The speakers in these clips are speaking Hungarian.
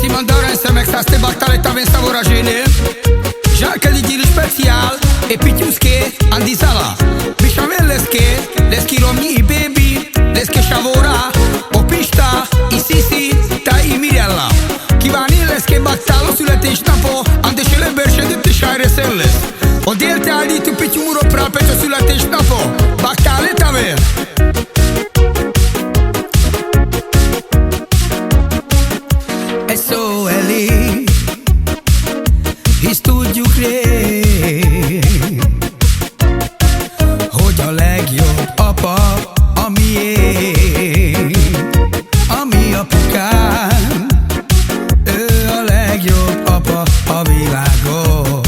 Si mandare insieme a ste battaglie ben savoragine. Jarcă de giri special e pitiusche andi sala. Bișamelesche, leschi romni baby, lesche shavora, o pista, i sisi, ta i mirella. Kivanilesche battalo sulle te ștapo, ande shele berșe de te share selles. O delte ali tu pitiumuro prapeto sulle te ștapo, battale tave. SOLI, hisz tudjuk rég, hogy a legjobb apa a miénk. A mi apukám, ő a legjobb apa a világon,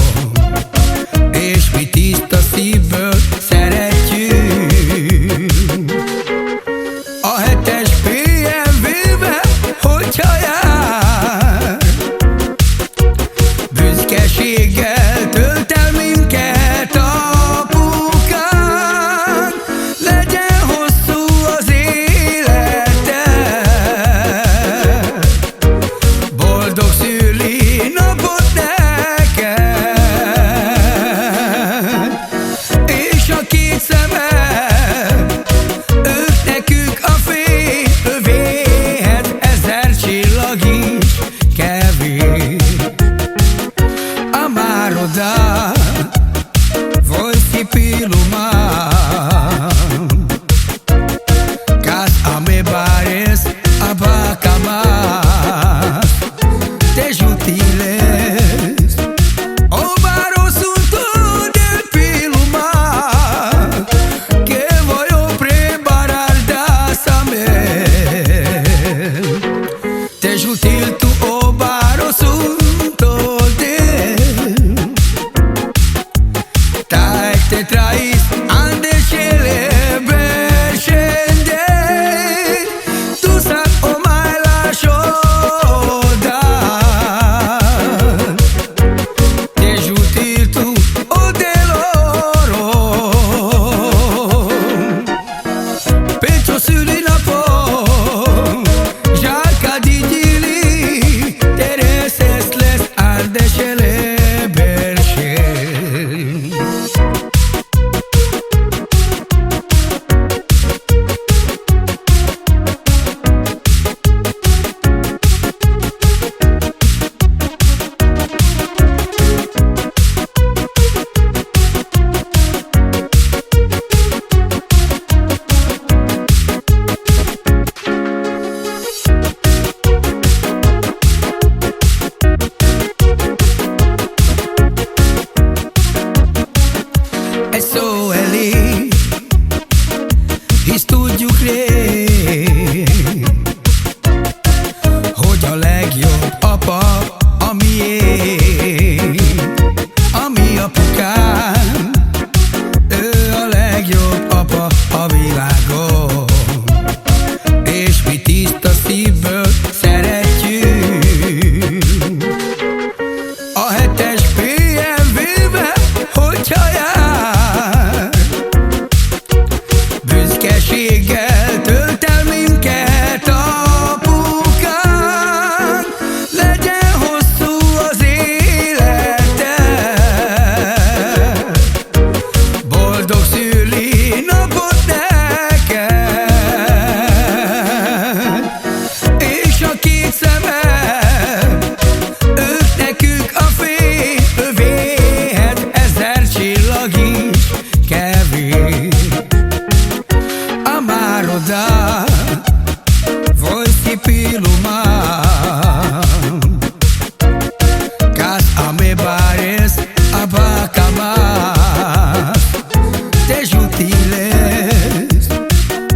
és mi tiszta szívből szeretjük. A 7-es BMW-be, hogyha jár, büszkeséggel tölt el minket apukánk. Legyen hosszú az élete, boldog szülinapot neked, és a két szemed, ők nekünk a fény, övéhez 1000 csillag is kevés. Amaro da, voi si pilumam, cas a me bares abacamas, te jutiles, o baro sunto del pilumam, que voy a preparar da samer. Te jutil tu o baro sunto te trais ande cele berșende, tu sac o mai lași odată, te jutil tu o de loro, pentru sulinapon, jarca di gili, te resesles arde cele berșende. SOLI, hisz tudjuk rég, hogy a legjobb apa a miénk. A mi apukám, ő a legjobb apa a világon, és mi tiszta szívből szeretjük. A 7-es BMW-be, hogyha jár, büszkeséggel tölt el minket apukánk. Legyen hosszú az élete, boldog szülinapot neked, és a két szemed, ők nekünk a fény, övéhez 1000 csillag is kevés. Amaro da, voi si pilumam, cas a me bares abacamas, te jutiles,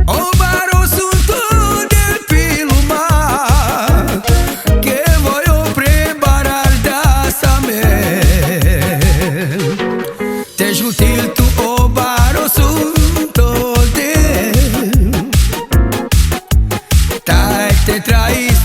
o baro sunto del pilumam, que voy a preparar da samer. Te jutil tu o baro sunto del, te trais